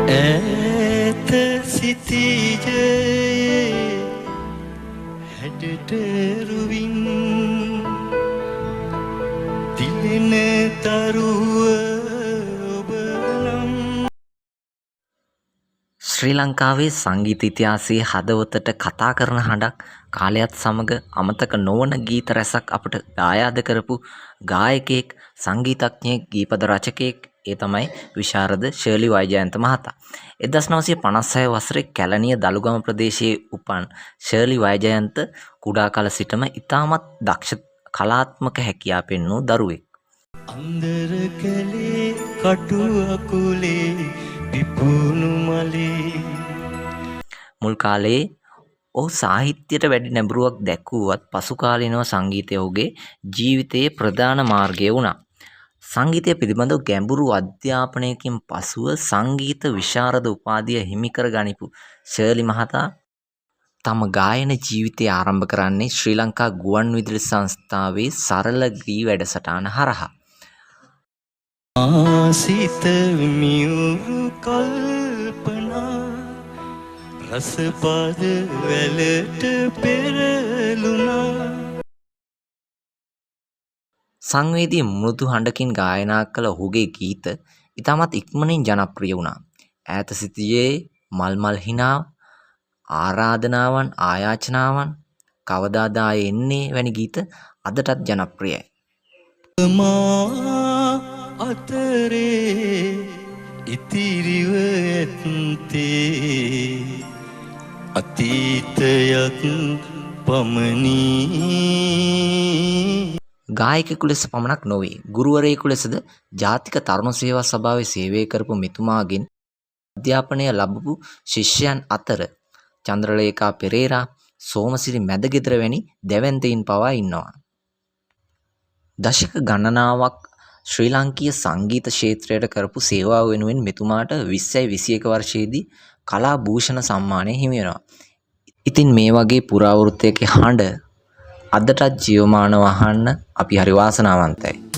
ඈත සිටිජයේ හැඩට රුවින් දිලෙන තරුව ඔබ නම්. ශ්‍රී ලංකාවේ සංගීත ඉතිහාසයේ හදවතට කතා කරන හඬක් කාලයත් සමග අමතක නොවන ගීත රැසක් අපට දායාද කරපු ගායකයෙක් සංගීතඥයෙක් ගීපද රචකයෙක් ඒ තමයි විශාරද ශර්ලි වෛජයන්ත මහතා. 1956 වසරේ කැලණිය දලුගම ප්‍රදේශයේ උපන් ශර්ලි වෛජයන්ත කුඩා කල සිටම ඉතාමත් දක්ෂ කලාත්මක හැකියාව පෙන්වූ දරුවෙක්. අන්දර කැලේ කටු අකුලේ පිපුණු මලේ. මුල් කාලයේ ඔහු සාහිත්‍යයට වැඩි නැඹුරුවක් දැක්වුවත් පසු කාලීනව සංගීතය ඔහුගේ ජීවිතයේ ප්‍රධාන මාර්ගය වුණා. සංගීතය පිළිබඳව ගැඹුරු අධ්‍යාපනයකින් පසුව සංගීත විශාරද උපාධිය හිමි කර ගනිපු ශර්ලි මහතා තම ගායන ජීවිතය ආරම්භ කරන්නේ ශ්‍රී ලංකා ගුවන්විදුලි සංස්ථාවේ සරල ගී වැඩසටහන හරහා. සිත මියුරු කල්පනා රසපද වැලට පෙරළුණා. සංවේදී මෘදු හඬකින් ගායනා කළ ඔහුගේ ගීත ඉතාමත් ඉක්මනින් ජනප්‍රිය වුණා. ඈත සිටියේ මල්මල් හිනාව, ආරාධනාවන්, ආයාචනාවන්, කවදාද ආයේ එන්නේ වැනි ගීත අදටත් ජනප්‍රියයි. මා අතරේ ඉතිරිව ඇත්තේ අතීතයක් පමණි. ගායකයෙකු ලෙස පමණක් නොවේ ගුරුවරයෙකු ලෙසද ජාතික තරුණ සේවා සභාවේ සේවය කරපු මෙතුමාගෙන් අධ්‍යාපනය ලැබපු ශිෂ්‍යයන් අතර චන්ද්‍රලේඛා පෙරේරා, සෝමසිරි මැදගෙදර වැනි දැවැන්තයින් පවා ඉන්නවා. දශක ගණනාවක් ශ්‍රී ලාංකීය සංගීත ක්ෂේත්‍රයට කරපු සේවාව වෙනුවෙන් මෙතුමාට 2021 වර්ෂයේදී කලා භූෂණ සම්මානය හිමි වෙනවා. ඉතින් මේ වගේ පුරාවෘත්තයක හඬ අදටත් ජීවමානව අහන්න අපි හරි වාසනාවන්තයි.